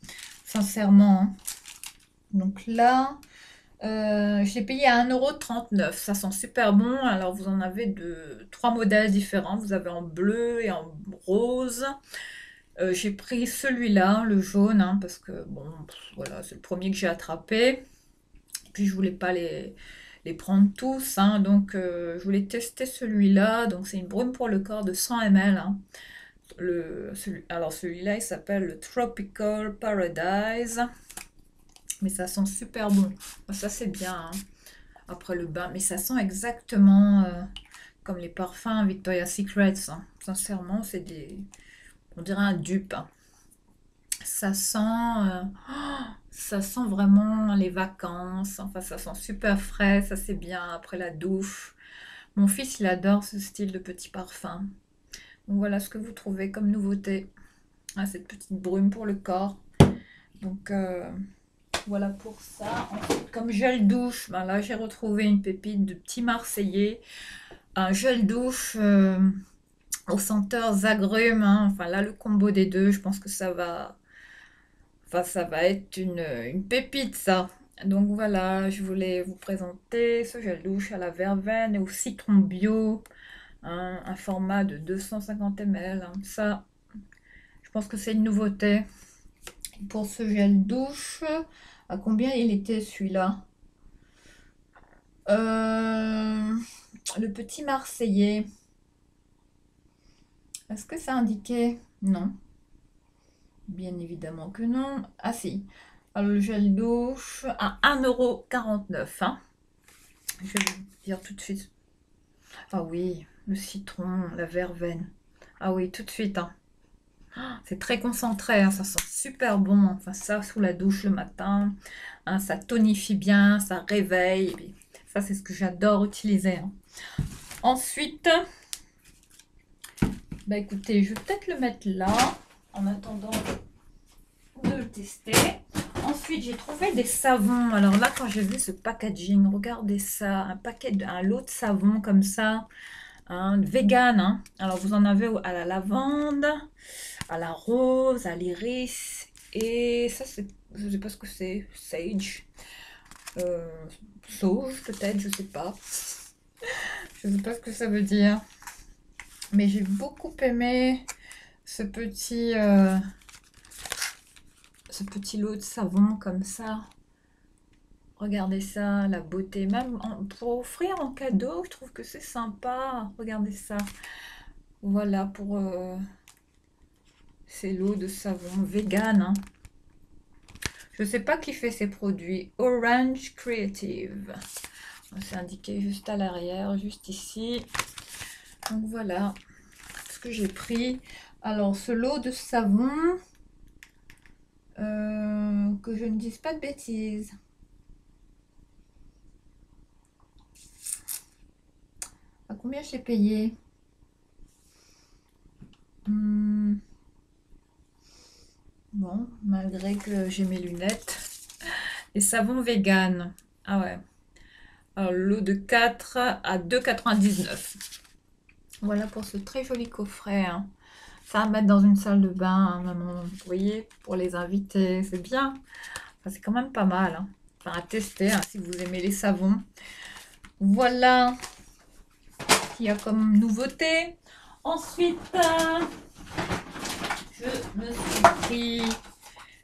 sincèrement, hein. Donc là, Je l'ai payé à 1,39 €. Ça sent super bon. Alors, vous en avez de trois modèles différents. Vous avez en bleu et en rose. J'ai pris celui-là, le jaune, hein, parce que, bon, voilà, c'est le premier que j'ai attrapé. Et puis, je voulais pas les prendre tous, hein, donc je voulais tester celui-là. Donc, c'est une brume pour le corps de 100 ml, hein. Alors, celui-là, il s'appelle le Tropical Paradise. Mais ça sent super bon. Ça, c'est bien, hein, après le bain. Mais ça sent exactement comme les parfums Victoria's Secret, hein. Sincèrement, c'est des... On dirait un dupe, hein. Ça sent... ça sent vraiment les vacances. Enfin, ça sent super frais. Ça, c'est bien après la douche. Mon fils, il adore ce style de petit parfum. Donc, voilà ce que vous trouvez comme nouveauté. Ah, cette petite brume pour le corps. Donc... voilà pour ça. Ensuite, comme gel douche, ben là j'ai retrouvé une pépite de petit Marseillais. Un gel douche aux senteurs agrumes, hein. Enfin là le combo des deux, je pense que ça va, enfin, ça va être une pépite ça. Donc voilà, je voulais vous présenter ce gel douche à la verveine et au citron bio, hein, un format de 250 ml, hein. Ça, je pense que c'est une nouveauté. Pour ce gel douche, à combien il était celui-là? Euh, le petit Marseillais. Est-ce que ça indiquait? Non. Bien évidemment que non. Ah si. Alors, le gel douche à 1,49 €, hein. Je vais vous dire tout de suite. Ah oui, le citron, la verveine. Ah oui, tout de suite, hein. C'est très concentré, hein, ça sent super bon. Enfin, ça, sous la douche le matin, hein, ça tonifie bien, ça réveille. Et puis, ça, c'est ce que j'adore utiliser, hein. Ensuite, bah écoutez, je vais peut-être le mettre là, en attendant de le tester. Ensuite, j'ai trouvé des savons. Alors là, quand j'ai vu ce packaging, regardez ça, un lot de savons comme ça, hein, vegan, hein. Alors, vous en avez à la lavande, à la rose, à l'iris, et ça, c'est, je sais pas ce que c'est, sage, euh, sauge peut-être, je sais pas. Je sais pas ce que ça veut dire. Mais j'ai beaucoup aimé ce petit lot de savon comme ça. Regardez ça, la beauté. Même pour offrir en cadeau, je trouve que c'est sympa. Regardez ça. Voilà pour ces lots de savon vegan, hein. Je ne sais pas qui fait ces produits. Orange Creative. C'est indiqué juste à l'arrière, juste ici. Donc voilà ce que j'ai pris. Alors ce lot de savon, que je ne dise pas de bêtises. À combien j'ai payé? Bon, malgré que j'ai mes lunettes. Les savons vegan. Ah ouais. Alors, le lot de 4 à 2,99 €. Voilà pour ce très joli coffret, hein. Ça à mettre dans une salle de bain, hein, maman. Vous voyez, pour les invités, c'est bien. Enfin, c'est quand même pas mal, hein. Enfin, à tester, hein, si vous aimez les savons. Voilà ce qu'il y a comme nouveauté. Ensuite, je me suis pris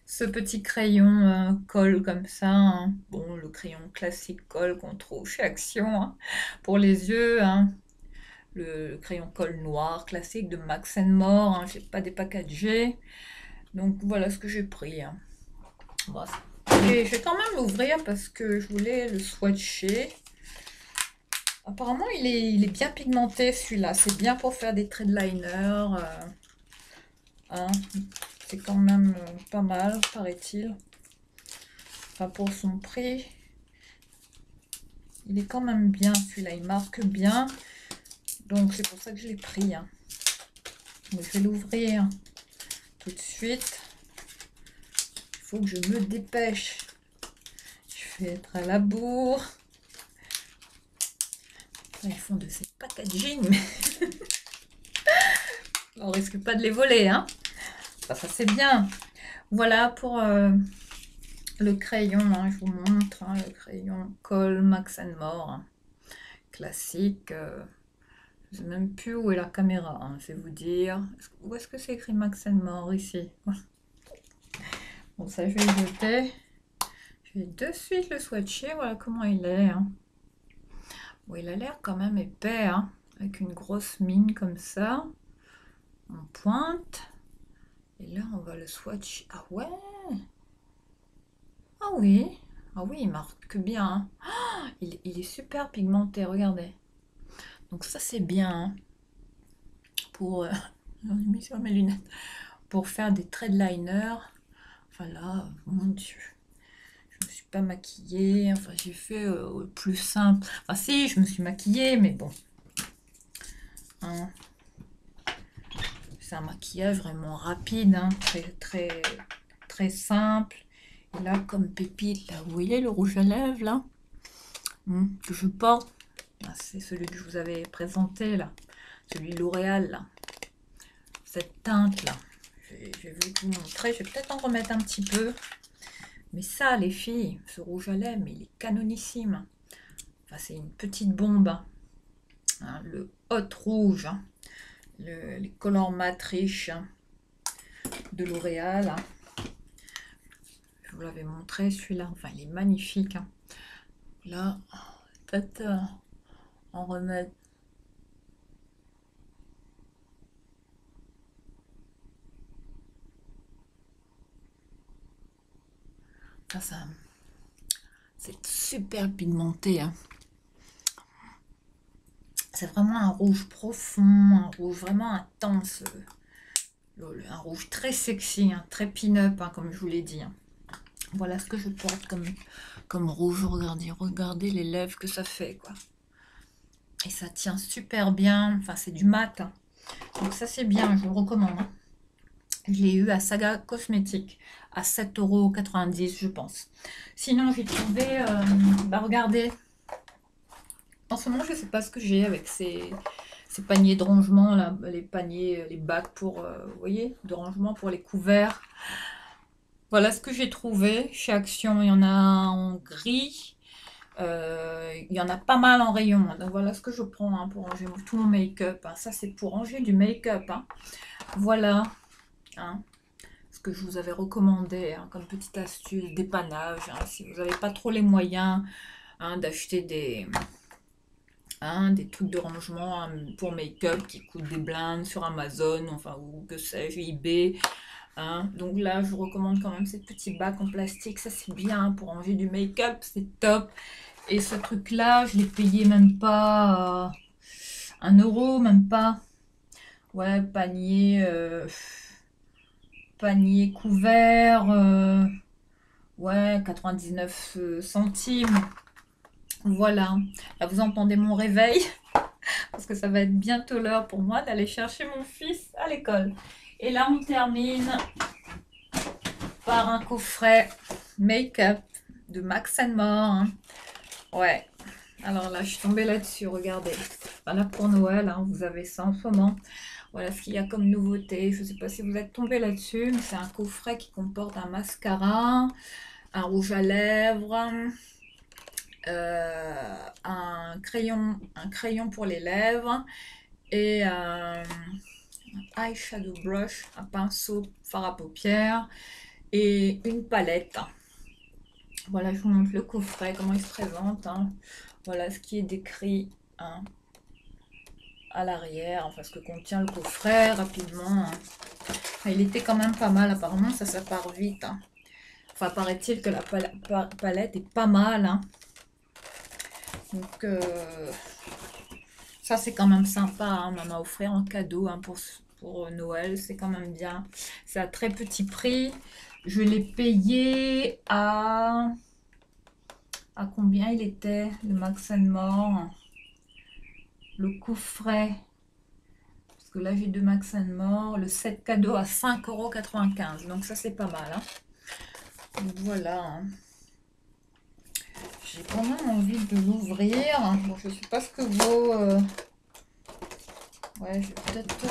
ce petit crayon colle comme ça, hein. Bon, le crayon classique colle qu'on trouve chez Action, hein, pour les yeux, hein. Le crayon colle noir classique de Max More, hein. J'ai pas des packagés. Donc voilà ce que j'ai pris, hein. Bon, et je vais quand même l'ouvrir parce que je voulais le swatcher. Apparemment, il est bien pigmenté celui-là. C'est bien pour faire des traits de liner. Hein. C'est quand même pas mal, paraît-il. Enfin, pour son prix, il est quand même bien celui-là. Il marque bien. Donc, c'est pour ça que je l'ai pris, hein. Donc, je vais l'ouvrir tout de suite. Il faut que je me dépêche. Je vais être à la bourre. Ils font de ces packaging. On risque pas de les voler, hein. Ça c'est bien. Voilà pour le crayon, hein, je vous montre, hein, le crayon Colle Max More, hein, classique. Je ne sais même plus où est la caméra, hein, je vais vous dire. Où est-ce que c'est écrit Max More ici? Bon, ça je vais le jeter. Je vais de suite le swatcher, voilà comment il est. Hein. Bon, il a l'air quand même épais, hein, avec une grosse mine comme ça, en pointe. Et là, on va le swatcher. Ah ouais! Ah oui! Ah oui, il marque bien. Hein. Oh, il est super pigmenté, regardez. Donc ça, c'est bien. Hein, pour... j'en ai mis sur mes lunettes. Pour faire des traits de liner. Enfin là, mon Dieu. Je me suis pas maquillée. Enfin, j'ai fait plus simple. Enfin si, je me suis maquillée, mais bon. Hein. C'est un maquillage vraiment rapide, hein, très simple. Et là, comme pépite, là, vous voyez le rouge à lèvres, là, que je porte. C'est celui que je vous avais présenté, là. Celui L'Oréal, là. Cette teinte-là. Je vais vous montrer. Je vais peut-être en remettre un petit peu. Mais ça, les filles, ce rouge à lèvres, mais il est canonissime. Enfin, c'est une petite bombe. Hein, le Hot Rouge. Hein. Les collants mat riches de L'Oréal. Je vous l'avais montré celui-là. Enfin, il est magnifique. Hein. Là, peut-être en remettre. Ça c'est super pigmenté. Hein. C'est vraiment un rouge profond, un rouge vraiment intense. Un rouge très sexy, hein, très pin-up, hein, comme je vous l'ai dit. Hein. Voilà ce que je porte comme rouge. Regardez les lèvres que ça fait, quoi. Et ça tient super bien. Enfin, c'est du mat. Hein. Donc ça, c'est bien, je vous le recommande. Hein. Je l'ai eu à Saga Cosmétique à 7,90 €, je pense. Sinon, j'ai trouvé... regardez. En ce moment, je ne sais pas ce que j'ai avec ces paniers de rangement, là, les paniers, les bacs pour, vous voyez, de rangement pour les couverts. Voilà ce que j'ai trouvé chez Action. Il y en a en gris. Il y en a pas mal en rayon. Donc voilà ce que je prends hein, pour ranger tout mon make-up. Hein. Ça, c'est pour ranger du make-up. Hein. Voilà. Hein. Ce que je vous avais recommandé hein, comme petite astuce, dépannage. Hein, si vous n'avez pas trop les moyens hein, d'acheter des trucs de rangement hein, pour make-up qui coûtent des blindes sur Amazon, enfin, ou que sais-je, eBay. Hein. Donc là, je vous recommande quand même ces petits bacs en plastique. Ça, c'est bien pour ranger du make-up. C'est top. Et ce truc-là, je l'ai payé même pas 1 €, même pas. Ouais, panier couvert. Ouais, 99 centimes. Voilà. Là, vous entendez mon réveil. Parce que ça va être bientôt l'heure pour moi d'aller chercher mon fils à l'école. Et là, on termine par un coffret make-up de Max More. Hein. Ouais. Alors là, je suis tombée là-dessus, regardez. Voilà pour Noël, hein, vous avez ça en ce moment. Voilà ce qu'il y a comme nouveauté. Je ne sais pas si vous êtes tombé là-dessus, mais c'est un coffret qui comporte un mascara, un rouge à lèvres, un crayon pour les lèvres et un eyeshadow brush, un pinceau fard à paupières et une palette. Voilà, je vous montre le coffret, comment il se présente. Hein. Voilà ce qui est décrit hein, à l'arrière, enfin ce que contient le coffret rapidement. Hein. Il était quand même pas mal, apparemment ça part vite. Hein. Enfin, paraît-il que la palette est pas mal. Hein. Donc, ça c'est quand même sympa. Hein. On m'a offert en cadeau hein, pour Noël, c'est quand même bien. C'est à très petit prix. Je l'ai payé à combien il était le Max More, le coffret, parce que là j'ai deux Max More, le set cadeau à 5,95 €, donc ça c'est pas mal. Hein. Donc voilà. Hein. J'ai quand même envie de l'ouvrir. Bon, je sais pas ce que vaut. Ouais, je vais peut-être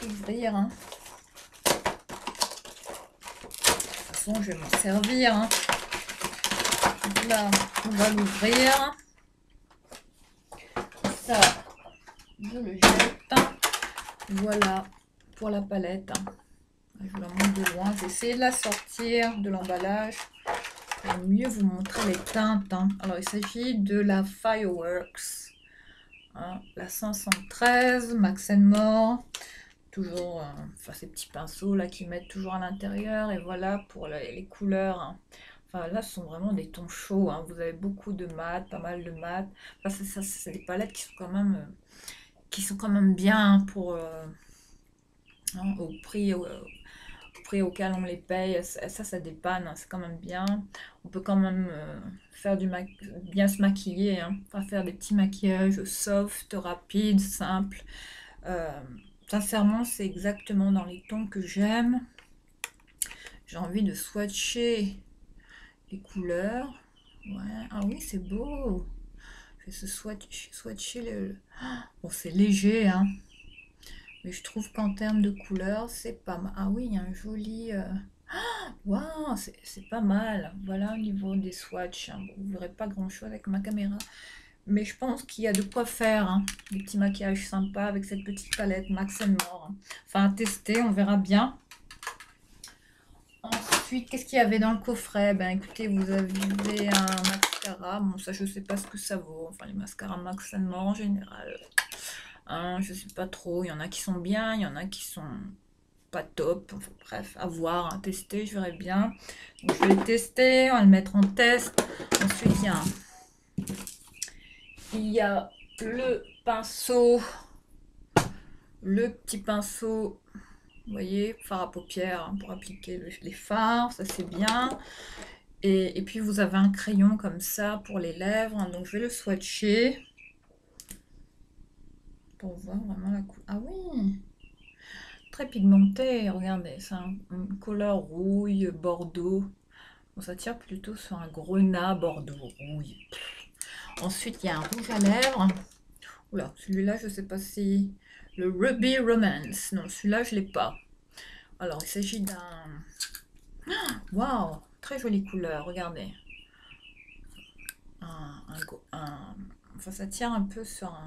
l'ouvrir. Hein. façon, je vais m'en servir, hein. Là, on va l'ouvrir. Ça, je le jette. Voilà pour la palette. Je vous la montre de loin. J'ai essayé de la sortir de l'emballage pour mieux vous montrer les teintes, hein. Alors, il s'agit de la Fireworks, hein, la 513 Max More. Toujours, enfin, ces petits pinceaux là qui mettent toujours à l'intérieur. Et voilà pour les couleurs, hein. Enfin, là, ce sont vraiment des tons chauds, hein. Vous avez beaucoup de mat, pas mal de mat. Enfin, c'est des palettes qui sont quand même bien pour hein, au prix auquel on les paye. Ça dépanne, hein, c'est quand même bien. On peut quand même faire bien se maquiller, hein. Enfin, faire des petits maquillages soft, rapides, simples. Euh, Sincèrement, c'est exactement dans les tons que j'aime. J'ai envie de swatcher les couleurs. Ouais, ah oui, c'est beau. Je vais swatcher le... Bon, c'est léger, hein. Mais je trouve qu'en termes de couleurs, c'est pas mal. Ah oui, il y a un joli... Waouh, c'est pas mal. Voilà au niveau des swatchs, hein. Bon, vous ne verrez pas grand-chose avec ma caméra. Mais je pense qu'il y a de quoi faire, hein. Des petits maquillages sympas avec cette petite palette Max More, hein. Enfin, à tester, on verra bien. Ensuite, qu'est-ce qu'il y avait dans le coffret? Ben écoutez, vous avez un mascara. Bon, ça, je sais pas ce que ça vaut. Enfin, les mascaras Max More en général. Hein, je sais pas trop. Il y en a qui sont bien, il y en a qui sont pas top. Enfin, bref, à voir, à tester, je verrai bien. Donc, je vais le tester, on va le mettre en test. Ensuite, il y a le pinceau, le petit pinceau, vous voyez, fard à paupières, hein, pour appliquer les fards, ça c'est bien. Et puis vous avez un crayon comme ça pour les lèvres, hein. Donc je vais le swatcher pour voir vraiment la couleur. Ah oui, très pigmenté, regardez, c'est une couleur rouille, bordeaux. Bon, ça tire plutôt sur un grenat bordeaux rouille. Ensuite, il y a un rouge à lèvres. Oula, celui-là, je ne sais pas si... Le Ruby Romance. Non, celui-là, je ne l'ai pas. Alors, il s'agit d'un... Waouh, très jolie couleur, regardez. Enfin, ça tire un peu sur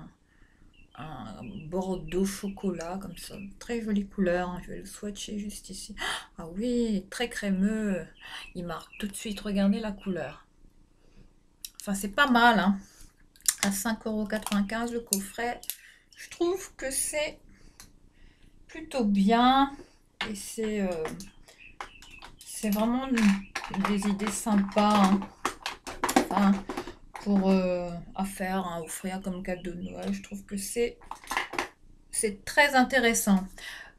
un bordeaux chocolat, comme ça. Très jolie couleur, hein. Je vais le swatcher juste ici. Ah oui, très crémeux. Il marque tout de suite, regardez la couleur. Enfin, c'est pas mal, hein. À 5,95 € le coffret. Je trouve que c'est plutôt bien. Et c'est vraiment des idées sympas, hein. Enfin, pour à faire, hein, offrir comme cadeau de Noël. Je trouve que c'est très intéressant.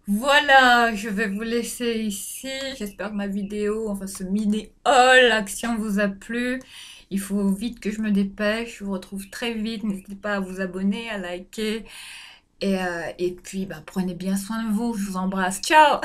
Voilà, je vais vous laisser ici. J'espère que ma vidéo, enfin ce mini haul action vous a plu. Il faut vite que je me dépêche. Je vous retrouve très vite. N'hésitez pas à vous abonner, à liker. Et puis, bah, prenez bien soin de vous. Je vous embrasse. Ciao!